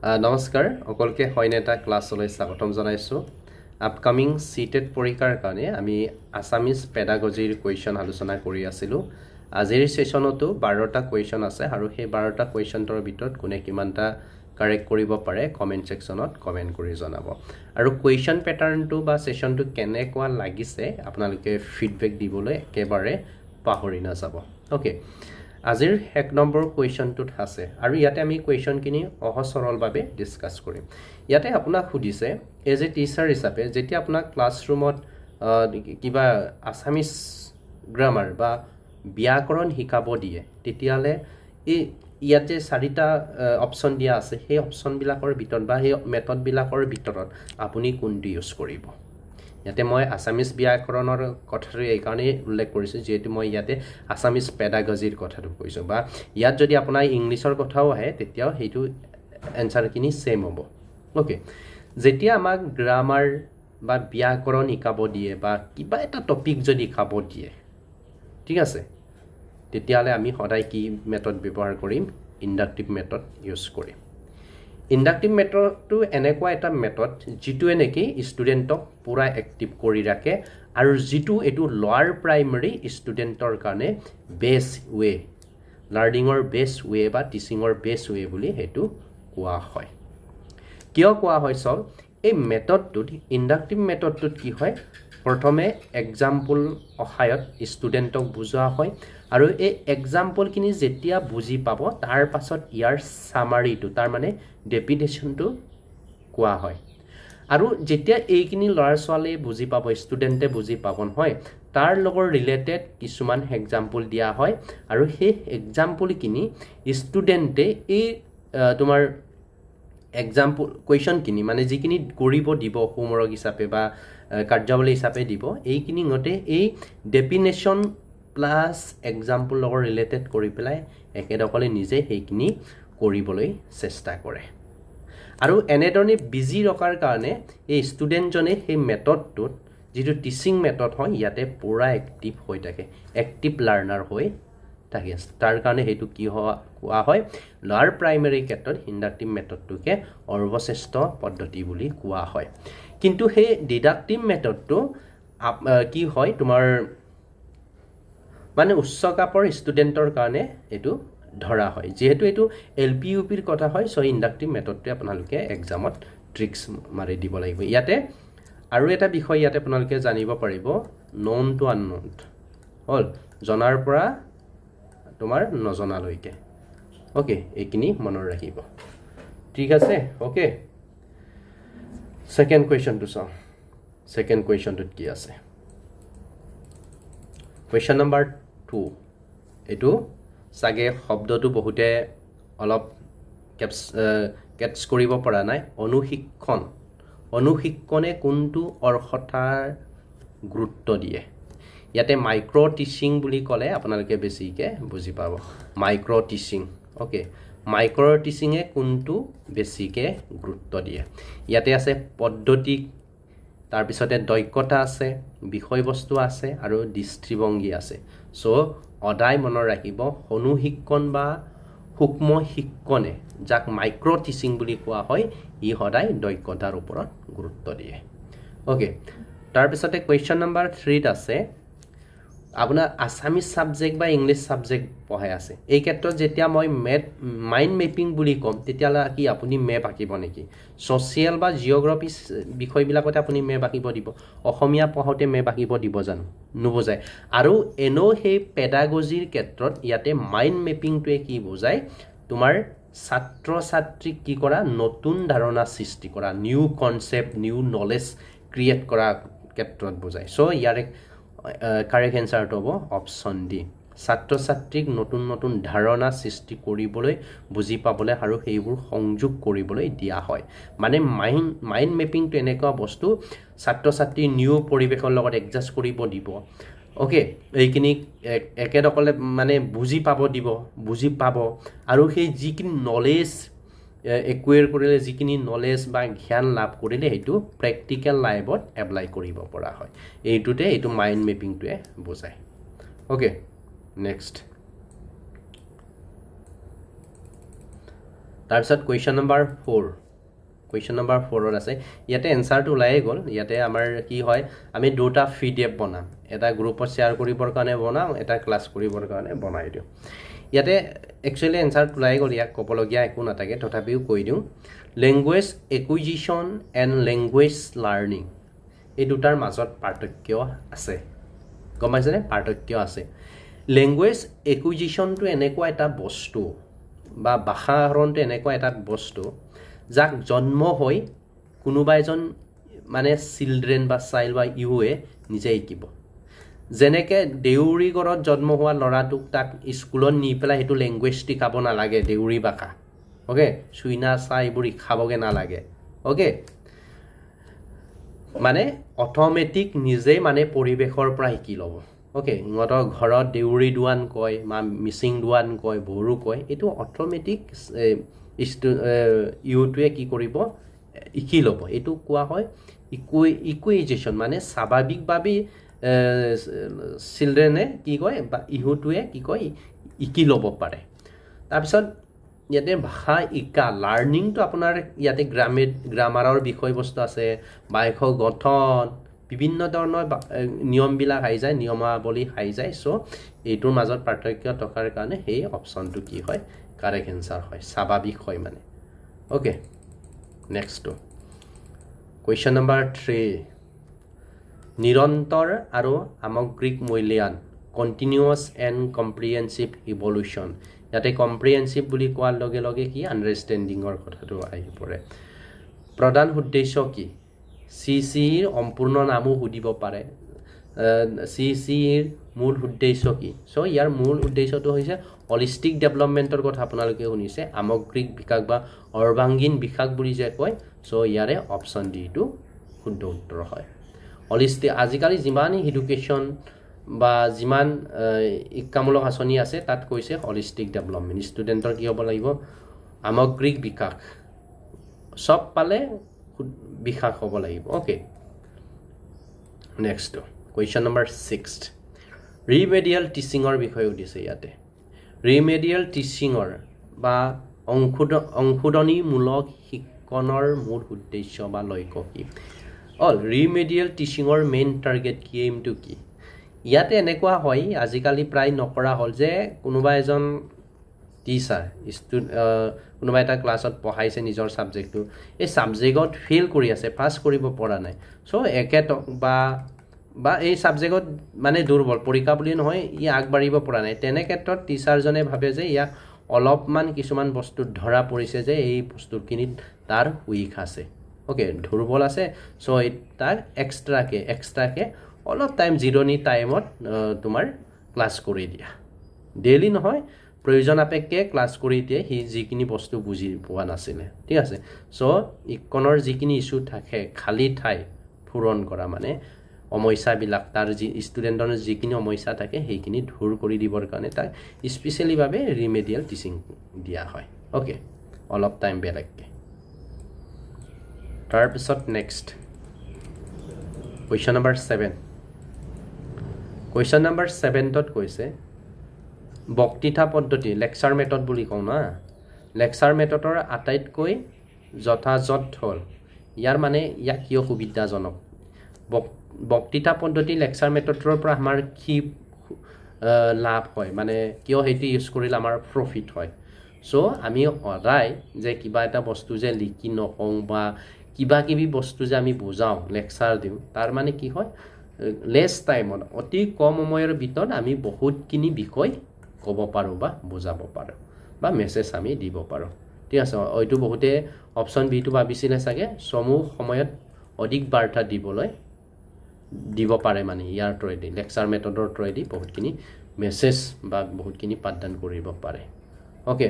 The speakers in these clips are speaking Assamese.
নমস্কাৰ সকলকে হয়নে এটা ক্লাছলৈ স্বাগতম জনাইছোঁ আপকামিং সিটেট পৰীক্ষাৰ কাৰণে আমি আছামিজ পেডাগজিৰ কুৱেশ্যন আলোচনা কৰি আছিলোঁ আজিৰ সেশনতো 12টা কুৱেশ্যন আছে আৰু সেই 12টা কুৱেশ্যনৰ ভিতৰত কোনে কিমানটা কাৰেক্ট কৰিব পাৰে কমেন্ট সেকশনত কমেন্ট কৰি জনাব আৰু কুৱেশ্যন প্যাটাৰ্নটো বা সেশনটো কেনেকুৱা লাগিছে আপোনালোকে ফিডবেক দিবলৈ একেবাৰে পাহৰি নাযাব ওকে আজিৰ 1 নম্বৰ কুৱেশ্যনটোত আছে আৰু ইয়াতে আমি কুৱেশ্যনখিনি অহজ সৰলভাৱে ডিসকাস কৰিম ইয়াতে আপোনাক সুধিছে এজ এ টিচাৰ হিচাপে যেতিয়া আপোনাক ক্লাছৰুমত কিবা আছামিজ গ্ৰামাৰ বা ব্যাকৰণ শিকাব দিয়ে তেতিয়ালে এই ইয়াতে 4টা অপচন দিয়া আছে সেই অপচনবিলাকৰ ভিতৰত বা সেই মেথডবিলাকৰ ভিতৰত আপুনি কোনটো ইউজ কৰিব ইয়াতে মই আছামিজ ব্যাকৰণৰ কথাটো এই কাৰণে উল্লেখ কৰিছোঁ যেহেতু মই ইয়াতে আছামিজ পেডাগজিৰ কথাটো কৈছোঁ বা ইয়াত যদি আপোনাৰ ইংলিছৰ কথাও আহে তেতিয়াও সেইটো এনসাৰখিনি সেম হ'ব ওকে যেতিয়া আমাক গ্ৰামাৰ বা ব্যাকৰণ শিকাব দিয়ে বা কিবা এটা টপিক যদি শিকাব দিয়ে ঠিক আছে তেতিয়ালে আমি সদায় কি মেথড ব্যৱহাৰ কৰিম ইন্ডাক্টিভ মেথড ইউজ কৰিম ইন্ডাক্টিভ মেথডটো এনেকুৱা এটা মেথড যেটোৱে নেকি ষ্টুডেণ্টক পুৰা এক্টিভ কৰি ৰাখে আৰু যেটো এটো লোৱাৰ প্ৰাইমাৰী ষ্টুডেণ্টৰ কাৰণে বেষ্ট ৱে লাৰ্নিঙৰ বেষ্ট ৱে বা টিচিঙৰ বেষ্ট ৱে বুলি হেতু কোৱা হয় কিয় কোৱা হয় সব এই মেথডটোত ইন্ডাক্টিভ মেথডটোত কি হয় প্ৰথমে এক্সাম্পল অহায়ত ষ্টুডেণ্টক বুজোৱা হয় আৰু এই এক্সাম্পলখিনি যেতিয়া বুজি পাব তাৰ পাছত ইয়াৰ সামাৰিটো তাৰ মানে ডেফিনেশনটো কোৱা হয় আৰু যেতিয়া এইখিনি ল'ৰা ছোৱালী বুজি পাব ষ্টুডেণ্টে বুজি পাব নহয় তাৰ লগৰ ৰিলেটেড কিছুমান এক্সাম্পল দিয়া হয় আৰু সেই এক্সাম্পলখিনি ষ্টুডেণ্টে এই তোমাৰ এক্সাম্পল কুৱেশ্যনখিনি মানে যিখিনি কৰিব দিব হোমৱৰ্ক হিচাপে বা কাৰ্যাৱলী হিচাপে দিব এইখিনি গতে এই ডেফিনেশন প্লাস এক্সাম্পল লগৰ ৰিলেটেড কৰি পেলাই একেদকলে নিজে সেইখিনি কৰিবলৈ চেষ্টা কৰে আৰু এনেধৰণে বিজি ৰখাৰ কাৰণে এই ষ্টুডেণ্টজনে সেই মেথডটোত যেটো টিচিং মেথড হয় ইয়াতে পুৰা এক্টিভ হৈ থাকে এক্টিভ লাৰ্নাৰ হৈ থাকে তাৰ কাৰণে হেতু কি কোৱা হয় লোৱাৰ প্ৰাইমাৰী ক্ষেত্ৰত ইন্ডাক্টিভ মেথডটোকে সৰ্বশ্ৰেষ্ঠ পদ্ধতি বুলি কোৱা হয় কিন্তু সেই ডিডাক্টিভ মেথডটো কি হয় তোমাৰ মানে উচ্চ কাপৰ ষ্টুডেণ্টৰ কাৰণে এটো ধৰা হয় যেহেতু এটো এলপি ইউপিৰ কথা হয় সো ইন্ডাক্টিভ মেথডটো আপোনালোকে এক্সামত ট্ৰিক্স মাৰি দিব লাগিব ইয়াতে আৰু এটা বিষয় ইয়াতে আপোনালোকে জানিব পাৰিব নন টু আননোন হল জনাৰ পৰা তোমাৰ নজনালৈকে ওকে এইখিনি মনৰ ৰাখিব ঠিক আছে ওকে সেকেন্ড কোৱেশ্যনটো চাও সেকেন্ড কোৱেশ্যনটোত কি আছে কোৱেশ্যন নম্বৰ 2 এটো সাগে শব্দটো বহুতে অলপ কেটচ কৰিব পৰা নাই অনুশিক্ষণে কোনটো অৰ্থৰ গুৰুত্ব দিয়ে ইয়াতে মাইক্ৰো টিচিং বুলি ক'লে আপোনালোকে বেছিকে বুজি পাব মাইক্ৰো টিচিং ওকে মাইক্ৰো টিচিংয়ে কোনটো বেছিকে গুৰুত্ব দিয়ে ইয়াতে আছে পদ্ধতি তাৰ পিছতে দক্ষতা আছে বিষয়বস্তু আছে আৰু দৃষ্টিভংগী আছে সো অদায় মনৰ ৰাখিব অনুশিক্ষণ বা সূক্ষ্ম শিক্ষণে যাক মাইক্ৰো টিচিং বুলি কোৱা হয় ই সদায় দক্ষতাৰ ওপৰত গুৰুত্ব দিয়ে ওকে তাৰ পিছতে কোৱেশ্যন নম্বৰ 3 ত আছে আপোনাৰ আছামিজ সাবজেক্ট বা ইংলিশ সাবজেক্ট পঢ়াই আছে এই ক্ষেত্ৰত যেতিয়া মই মাইন্ড মেপিং বুলি কম তেতিয়ালা কি আপুনি মেপ আঁকিব নেকি সোশিয়াল বা জিওগ্ৰাফি বিষয়বিলাকতে আপুনি মেপ আঁকিব দিব অসমীয়া পঢ়াওতে মেপ আঁকিব দিব জানো নুবুজায় আৰু এনো সেই পেডাগজিৰ ক্ষেত্ৰত ইয়াতে মাইন্ড মেপিংটোৱে কি বুজায় তোমাৰ ছাত্ৰ ছাত্ৰীক কি কৰা নতুন ধাৰণা সৃষ্টি কৰা new concept new knowledge create কৰা ক্ষেত্ৰত বুজায় সো ইয়াৰে কাৰেক্ট এনসাৰটো হ'ব অপচন ডি ছাত্ৰ ছাত্ৰীক নতুন নতুন ধাৰণা সৃষ্টি কৰিবলৈ বুজি পাবলৈ আৰু সেইবোৰ সংযোগ কৰিবলৈ দিয়া হয় মানে মাইন্ড মেপিংটো এনেকুৱা বস্তু ছাত্ৰ ছাত্ৰী নিউ পৰিৱেশৰ লগত এডজাস্ট কৰিব দিব ওকে এইখিনি একেদকলে মানে বুজি পাব আৰু সেই যিখিনি নলেজ একুৱেৰ কৰিলে যিখিনি নলেজ বা জ্ঞান লাভ কৰিলে হেতু প্ৰ্যাকটিক্যাল লাইফত এপ্লাই কৰিব পৰা হয় এইটোতে এইটো মাইন্ড মেপিংটোৱে বুজায় ওকে নেক্সট তাৰপিছত কুৱেশ্যন নম্বৰ 4 কুৱেশ্যন নম্বৰ 4ত আছে ইয়াতে এনচাৰটো ওলাইয়ে গ'ল ইয়াতে আমাৰ কি হয় আমি দুটা PDF বনাম এটা গ্ৰুপত শ্বেয়াৰ কৰিবৰ কাৰণে বনাম এটা ক্লাছ কৰিবৰ কাৰণে বনাই দিওঁ ইয়াতে একচুৱেলি এনচাৰটো ওলাই গ'ল ইয়াক ক'বলগীয়া একো নাথাকে তথাপিও কৈ দিওঁ language acquisition and language learning এই দুটাৰ মাজত পাৰ্থক্য আছে গম পাইছেনে পাৰ্থক্য আছে লেংগুৱেজ একুইজিশ্যনটো এনেকুৱা এটা বস্তু বা ভাষা আহৰণটো এনেকুৱা এটা বস্তু যাক জন্ম হৈ কোনোবা এজন মানে চিলড্ৰেন বা চাইল্ড বা ইউৱে নিজে শিকিব যেনেকৈ দেউৰী ঘৰত জন্ম হোৱা ল'ৰাটোক তাক স্কুলত নি পেলাই সেইটো লেংগুৱেজ শিকাব নালাগে দেউৰী ভাষা অ'কে চুইনা চাহ এইবোৰ শিকাবগৈ নালাগে অ'কে মানে অট'মেটিক নিজেই মানে পৰিৱেশৰ পৰা শিকি ল'ব অ'কে সিহঁতৰ ঘৰত দেউৰী দোৱান কয় বা মিচিং দোৱান কয় বড়ো কয় এইটো অট'মেটিক ইউটোৱে কি কৰিব শিকি ল'ব এইটো কোৱা হয় ইকুইজেশ্যন মানে স্বাভাৱিকভাৱেই চিলড্ৰেনে কি কয় বা ইহুটোৱে কি কয় শিকি ল'ব পাৰে তাৰপিছত ইয়াতে ভাষা শিকা লাৰ্ণিংটো আপোনাৰ ইয়াতে গ্ৰামাৰৰ বিষয়বস্তু আছে বাক্য গঠন বিভিন্ন ধৰণৰ নিয়মবিলাক আহি যায় নিয়মাৱলী আহি যায় চ' এইটোৰ মাজত পাৰ্থক্য থকাৰ কাৰণে সেই অপশ্যনটো কি হয় কাৰেক্ট এনচাৰ হয় স্বাভাৱিক হয় মানে অ'কে নেক্সটটো কুৱেশ্যন নম্বৰ 3 নিৰন্তৰ আৰু সামগ্ৰিক মূল্যায়ন কণ্টিনিউৱাছ এণ্ড কম্প্ৰিহেনচিভ ইভলিউশ্যন ইয়াতে কম্প্ৰিহেনচিভ বুলি কোৱাৰ লগে লগে কি আণ্ডাৰষ্টেণ্ডিঙৰ কথাটো আহি পৰে প্ৰধান উদ্দেশ্য কি CCৰ সম্পূৰ্ণ নামো সুধিব পাৰে CCৰ মূল উদ্দেশ্য কি চ' ইয়াৰ মূল উদ্দেশ্যটো হৈছে হলিষ্টিক ডেভেলপমেণ্টৰ কথা আপোনালোকে শুনিছে সামগ্ৰিক বিকাশ বা সৰ্বাংগীন বিকাশ বুলি যে কয় চ' ইয়াৰে অপশ্যন ডিটো শুদ্ধ উত্তৰ হয় হলিষ্টিক আজিকালি যিমান এডুকেশ্যন বা যিমান শিক্ষামূলক আঁচনি আছে তাত কৈছে হলিষ্টিক ডেভেলপমেণ্ট ষ্টুডেণ্টৰ কি হ'ব লাগিব সামগ্ৰিক বিকাশ চব পালে বিকাশ হ'ব লাগিব অ'কে নেক্সটটো কুৱেশ্যন নম্বৰ 6 ৰিমেডিয়েল টিচিঙৰ বিষয়ে সুধিছে ইয়াতে ৰিমেডিয়েল টিচিঙৰ বা সংশোধনীমূলক শিক্ষণৰ মূল উদ্দেশ্য বা লক্ষ্য কি ৰিমেডিয়েল টিচিঙৰ মেইন টাৰ্গেট কি এইমটো কি ইয়াতে এনেকুৱা হয় আজিকালি প্ৰায় নকৰা হ'ল যে কোনোবা এজন টিচাৰ কোনোবা এটা ক্লাছত পঢ়াইছে নিজৰ ছাবজেক্টটো এই ছাবজেক্টত ফেইল কৰি আছে পাছ কৰিব পৰা নাই চ' একেটক বা এই ছাবজেক্টত মানে দুৰ্বল পৰীক্ষা বুলি নহয় ই আগবাঢ়িব পৰা নাই তেনে ক্ষেত্ৰত টিচাৰজনে ভাবে যে ইয়াক অলপমান কিছুমান বস্তুত ধৰা পৰিছে যে এই বস্তুখিনিত তাৰ উইক আছে অ'কে দুৰ্বল আছে চ' তাক এক্সট্ৰাকে অলপ টাইম জিৰণি টাইমত তোমাৰ ক্লাছ কৰি দিয়া ডেইলি নহয় প্ৰয়োজন সাপেক্ষে ক্লাছ কৰি দিয়ে সি যিখিনি বস্তু বুজি পোৱা নাছিলে ঠিক আছে চ' ইকনৰ যিখিনি ইছ্যু থাকে খালী ঠাই পূৰণ কৰা মানে সমস্যাবিলাক তাৰ যি ষ্টুডেণ্টৰ যিখিনি সমস্যা থাকে সেইখিনি দূৰ কৰি দিবৰ কাৰণে তাক স্পেচিয়েলিভাৱে ৰিমেডিয়েল টিচিং দিয়া হয় অ'কে অলপ টাইম বেলেগকৈ তাৰপিছত next question number 7 question number 7ত কৈছে বক্তৃতা পদ্ধতি লেকচাৰ মেথড বুলি কওঁ না লেকচাৰ মেথডৰ আটাইতকৈ যথাযথ হ'ল ইয়াৰ মানে ইয়াক কিয় সুবিধাজনক বক্তৃতা পদ্ধতি লেকচাৰ মেথডৰ পৰা আমাৰ কি লাভ হয় মানে কিয় সেইটো ইউজ কৰিলে আমাৰ প্ৰফিট হয় চ' আমি সদায় যে কিবা এটা বস্তু যে লিখি নকওঁ বা কিবা কিবি বস্তু যে আমি বুজাওঁ লেকচাৰ দিওঁ তাৰ মানে কি হয় লেছ টাইমত অতি কম সময়ৰ ভিতৰত আমি বহুতখিনি বিষয় ক'ব পাৰোঁ বা বুজাব পাৰোঁ বা মেছেজ আমি দিব পাৰোঁ ঠিক আছে হয়তো বহুতে অপশ্যন বিটো ভাবিছিলে চাগে সমূহ সময়ত অধিক বাৰ্তা দিব পাৰে মানে ইয়াৰ থ্ৰুৱেদি লেকচাৰ মেথডৰ থ্ৰুৱেদি বহুতখিনি মেছেজ বা বহুতখিনি পাঠদান কৰিব পাৰে অ'কে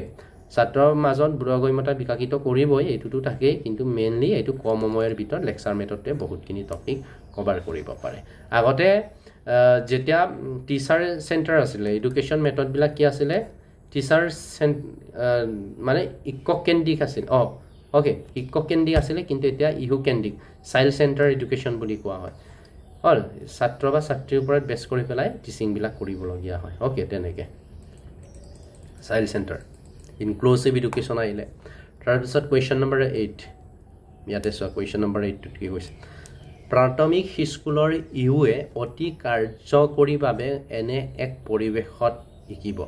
ছাত্ৰৰ মাজত বুৰগম্যতা বিকশিত কৰিবই এইটোতো থাকেই কিন্তু মেইনলি এইটো কম সময়ৰ ভিতৰত লেকচাৰ মেথডে বহুতখিনি টপিক কভাৰ কৰিব পাৰে আগতে যেতিয়া টিচাৰ চেণ্টাৰ আছিলে এডুকেশ্যন মেথডবিলাক কি আছিলে টিচাৰ মানে শিক্ষক কেন্দ্ৰিক আছিল অ'কে শিক্ষক কেন্দ্ৰিক আছিলে কিন্তু এতিয়া ইহু কেন্দ্ৰিক চাইল্ড চেণ্টাৰ এডুকেশ্যন বুলি কোৱা হয় ছাত্ৰ বা ছাত্ৰীৰ ওপৰত বেছ কৰি পেলাই টিচিংবিলাক কৰিবলগীয়া হয় অ'কে তেনেকৈ চাইল্ড চেণ্টাৰ ইনক্লুচিভ এডুকেশ্যন আহিলে তাৰপিছত কুৱেশ্যন নম্বৰ 8 ইয়াতে চোৱা কুৱেশ্যন নম্বৰ 8টোত কি কৈছে প্ৰাথমিক স্কুলৰ ইউৱে অতি কাৰ্যকৰীভাৱে এনে এক পৰিৱেশত শিকিব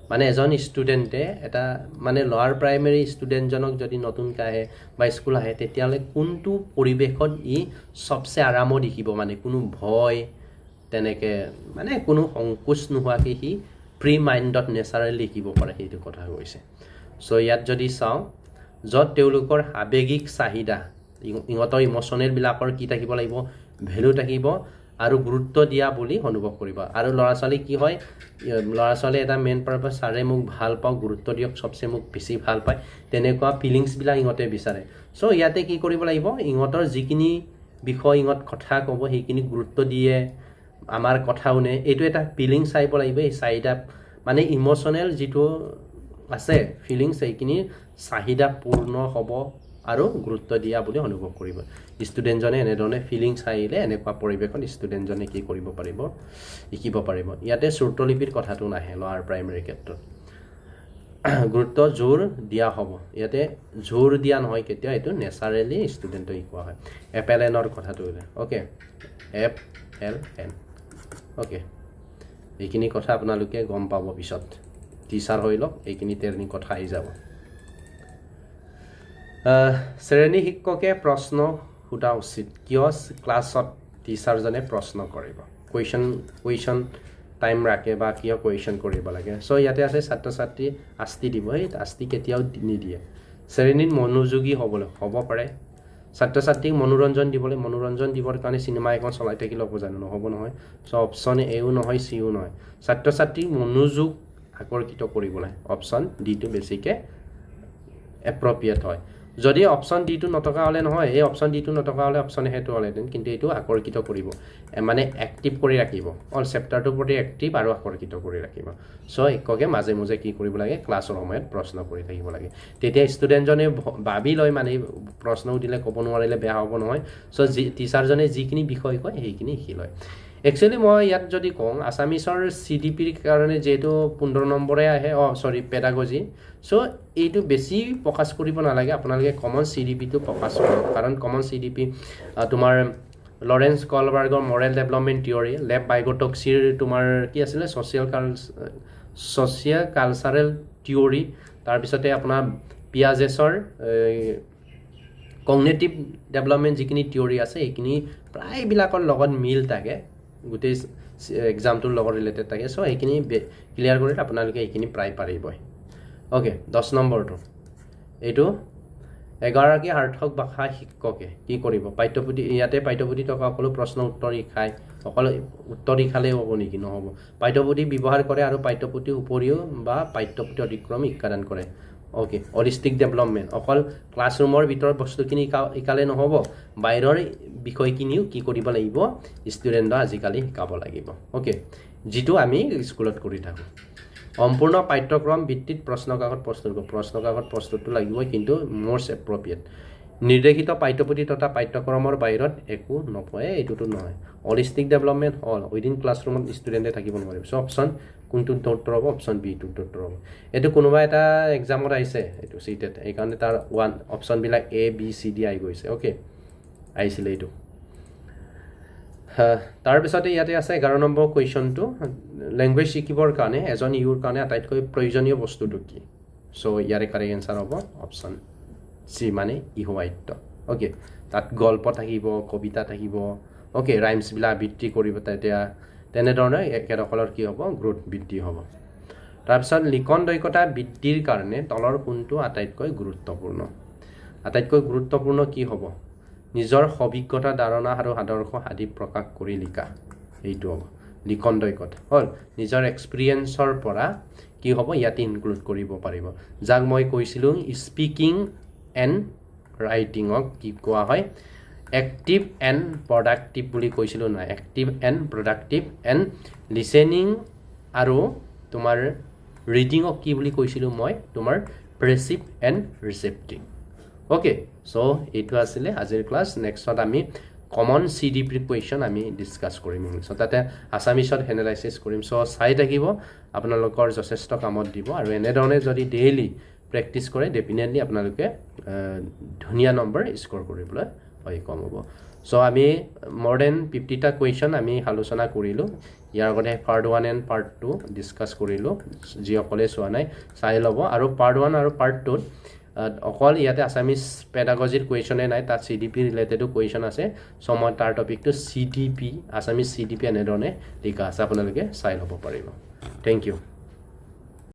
মানে এজন ষ্টুডেণ্টে এটা মানে লোৱাৰ প্ৰাইমেৰী ষ্টুডেণ্টজনক যদি নতুনকৈ আহে বা স্কুল আহে তেতিয়াহ'লে কোনটো পৰিৱেশত ই চবচে আৰামত শিকিব মানে কোনো ভয় তেনেকৈ মানে কোনো সংকোচ নোহোৱাকৈ সি ফ্ৰী মাইণ্ডত নেচাৰেলি শিকিব পাৰে সেইটো কথা কৈছে চ' ইয়াত যদি চাওঁ য'ত তেওঁলোকৰ আৱেগিক চাহিদা ইহঁতৰ ইম'চনেলবিলাকৰ কি থাকিব লাগিব ভেলু থাকিব আৰু গুৰুত্ব দিয়া বুলি অনুভৱ কৰিব আৰু ল'ৰা ছোৱালী কি হয় ল'ৰা ছোৱালী এটা মেইন পাৰপাছ ছাৰে মোক ভাল পাওঁ গুৰুত্ব দিয়ক চবচে মোক বেছি ভাল পায় তেনেকুৱা ফিলিংছবিলাক ইহঁতে বিচাৰে চ' ইয়াতে কি কৰিব লাগিব ইহঁতৰ যিখিনি বিষয় ইহঁত কথা ক'ব সেইখিনি গুৰুত্ব দিয়ে আমাৰ কথা শুনে এইটো এটা ফিলিং চাইব লাগিব এই চাহিদা মানে ইম'চনেল যিটো আছে ফিলিংছ সেইখিনি চাহিদা পূৰ্ণ হ'ব আৰু গুৰুত্ব দিয়া বুলি অনুভৱ কৰিব ষ্টুডেণ্টজনে এনেধৰণে ফিলিংছ আহিলে এনেকুৱা পৰিৱেশত ষ্টুডেণ্টজনে কি কৰিব পাৰিব শিকিব পাৰিব ইয়াতে শ্ৰুতলিপিৰ কথাটো নাহে লোৱাৰ প্ৰাইমেৰী ক্ষেত্ৰত গুৰুত্ব জোৰ দিয়া হ'ব ইয়াতে জোৰ দিয়া নহয় কেতিয়া এইটো নেচাৰেলি ষ্টুডেণ্টক শিকোৱা হয় FLNৰ কথাটো অ'কে FLN অ'কে এইখিনি কথা আপোনালোকে গম পাব পিছত টিচাৰ হৈ লওক এইখিনি ট্ৰেইনিং কথা আহি যাব শ্ৰেণী শিক্ষকে প্ৰশ্ন সোধা উচিত কিয় ক্লাছত টিচাৰজনে প্ৰশ্ন কৰিব কুৱেশ্যন টাইম ৰাখে বা কিয় কুৱেশ্যন কৰিব লাগে চ' ইয়াতে আছে ছাত্ৰ ছাত্ৰী আস্তি দিব সেই আস্তি কেতিয়াও নিদিয়ে শ্ৰেণীত মনোযোগী হ'ব পাৰে ছাত্ৰ ছাত্ৰীক মনোৰঞ্জন দিবৰ কাৰণে চিনেমা এখন চলাই থাকিলে হ'ব জানো নহ'ব নহয় চ' অপশ্যন এও নহয় চিও নহয় ছাত্ৰ ছাত্ৰীক মনোযোগ আকৰ্ষিত কৰিবলৈ অপশ্যন ডিটো বেছিকৈ এপ্ৰপ্ৰিয়েট হয় যদি অপশ্যন ডিটো নথকা হ'লে নহয় এই অপশ্যন ডিটো নথকা হ'লে অপশ্যন সেইটো হ'লেহেঁতেন কিন্তু এইটো আকৰ্ষিত কৰিব মানে এক্টিভ কৰি ৰাখিব অল চেপ্টাৰটোৰ প্ৰতি এক্টিভ আৰু আকৰ্ষিত কৰি ৰাখিব চ' এককে মাজে মাজে কি কৰিব লাগে ক্লাছৰ সময়ত প্ৰশ্ন কৰি থাকিব লাগে তেতিয়া ষ্টুডেণ্টজনে ভাবি লয় মানে প্ৰশ্ন সুধিলে ক'ব নোৱাৰিলে বেয়া হ'ব নহয় চ' টিচাৰজনে যিখিনি বিষয় কয় সেইখিনি শিকি লয় একচুৱেলি মই ইয়াত যদি কওঁ আছামিছৰ CDPৰ কাৰণে যিহেতু 15 নম্বৰে আহে পেডাগজি চ' এইটো বেছি ফ'কাছ কৰিব নালাগে আপোনালোকে কমন CDPটো ফ'কাছ কৰক কাৰণ কমন CDP তোমাৰ লৰেন্স কলবাৰ্গৰ মৰেল ডেভেলপমেণ্ট থিয়ৰী লেব বাইগটক্সিৰ তোমাৰ কি আছিলে ছ'চিয়েল কালচাৰেল থিয়ৰী তাৰপিছতে আপোনাৰ পিয়াজেছৰ কগনেটিভ ডেভেলপমেণ্ট যিখিনি থিয়ৰী আছে সেইখিনি প্ৰায়বিলাকৰ লগত মিল থাকে গোটেই এক্সামটোৰ লগত ৰিলেটেড থাকে চ' সেইখিনি ক্লিয়াৰ কৰিলে আপোনালোকে এইখিনি প্ৰায় পাৰিবই অ'কে 10 নম্বৰটো এইটো এগৰাকী সাৰ্থক ভাষা শিক্ষকে কি কৰিব ইয়াতে পাঠ্যপুথি থকা সকলো প্ৰশ্ন উত্তৰ শিকায় অকল উত্তৰ শিকালেই হ'ব নেকি নহ'ব পাঠ্যপুথি ব্যৱহাৰ কৰে আৰু পাঠ্যপুথিৰ উপৰিও বা পাঠ্যপুথি অতিক্ৰমে শিক্ষাদান কৰে অ'কে হলিষ্টিক ডেভেলপমেণ্ট অকল ক্লাছৰুমৰ ভিতৰত বস্তুখিনি শিকালে নহ'ব বাহিৰৰ বিষয়খিনিও কি কৰিব লাগিব ষ্টুডেণ্টক আজিকালি শিকাব লাগিব অ'কে যিটো আমি স্কুলত কৰি থাকোঁ সম্পূৰ্ণ পাঠ্যক্ৰম ভিত্তিত প্ৰশ্ন কাকত প্ৰস্তুতটো লাগিবই কিন্তু মষ্ট এপ্ৰপ্ৰিয়েট নিৰ্দেশিত পাঠ্যপুথি তথা পাঠ্যক্ৰমৰ বাহিৰত একো নপৰে এইটোতো নহয় হলিষ্টিক ডেভেলপমেণ্ট হ'ল উইদিন ক্লাছৰুমত ষ্টুডেণ্টে থাকিব নোৱাৰিব চ' অপশ্যন কোনটোত উত্তৰ হ'ব অপশ্যন বিটোত উত্তৰ হ'ব এইটো কোনোবা এটা এক্সামত আহিছে এইটো চিটেড সেইকাৰণে তাৰ অপশ্যনবিলাক ABCD আহি গৈছে অ'কে আহিছিলে এইটো তাৰপিছতে ইয়াতে আছে 11 নম্বৰ কুৱেশ্যনটো লেংগুৱেজ শিকিবৰ কাৰণে এজন ইউৰ কাৰণে আটাইতকৈ প্ৰয়োজনীয় বস্তুটো কি চ' ইয়াৰে কাৰেক্ট এনচাৰ হ'ব অপশ্যন চি মানে ইহুৱাইত্য অ'কে তাত গল্প থাকিব কবিতা থাকিব অ'কে ৰাইমছবিলাক বৃদ্ধি কৰিব তেতিয়া তেনেধৰণে একেসকলৰ কি হ'ব গ্ৰোথ বৃদ্ধি হ'ব তাৰপিছত লিখন দক্ষতা বৃদ্ধিৰ কাৰণে তলৰ কোনটো আটাইতকৈ গুৰুত্বপূৰ্ণ কি হ'ব নিজৰ অভিজ্ঞতা ধাৰণা আৰু আদৰ্শ আদি প্ৰকাশ কৰি লিখা এইটো হ'ব লিখন দক্ষতা হ'ল নিজৰ এক্সপিৰিয়েঞ্চৰ পৰা কি হ'ব ইয়াতে ইনক্লুড কৰিব পাৰিব যাক মই কৈছিলোঁ স্পিকিং এণ্ড ৰাইটিঙক কি কোৱা হয় এক্টিভ এণ্ড প্ৰডাক্টিভ বুলি কৈছিলোঁ নহয় active and productive and listening আৰু তোমাৰ ৰিডিঙক কি বুলি কৈছিলোঁ মই তোমাৰ প্ৰেছিভ এণ্ড ৰিচেপ্টিভ অ'কে চ' এইটো আছিলে আজিৰ ক্লাছ নেক্সটত আমি কমন CDP কুৱেশ্যন আমি ডিছকাছ কৰিম চ' তাতে আছামিছত এনালাইচিছ কৰিম চ' চাই থাকিব আপোনালোকৰ যথেষ্ট কামত দিব আৰু এনেধৰণে যদি ডেইলি প্ৰেক্টিছ কৰে ডেফিনেটলি আপোনালোকে ধুনীয়া নম্বৰ স্ক'ৰ কৰিবলৈ সক্ষম হ'ব চ' আমি more than 50টা কুৱেশ্যন আমি আলোচনা কৰিলোঁ ইয়াৰ আগতে পাৰ্ট 1 এণ্ড পাৰ্ট 2 ডিছকাছ কৰিলোঁ যিসকলে চোৱা নাই চাই ল'ব আৰু পাৰ্ট 1 আৰু পাৰ্ট 2 অকল ইয়াতে আছামিজ পেডাগজিৰ কুৱেশ্যনে নাই তাত CDP ৰিলেটেডো কুৱেশ্যন আছে চ' মই তাৰ টপিকটো CDP আছামিজ CDP এনেধৰণে লিখা আছে আপোনালোকে চাই ল'ব পাৰিব থেংক ইউ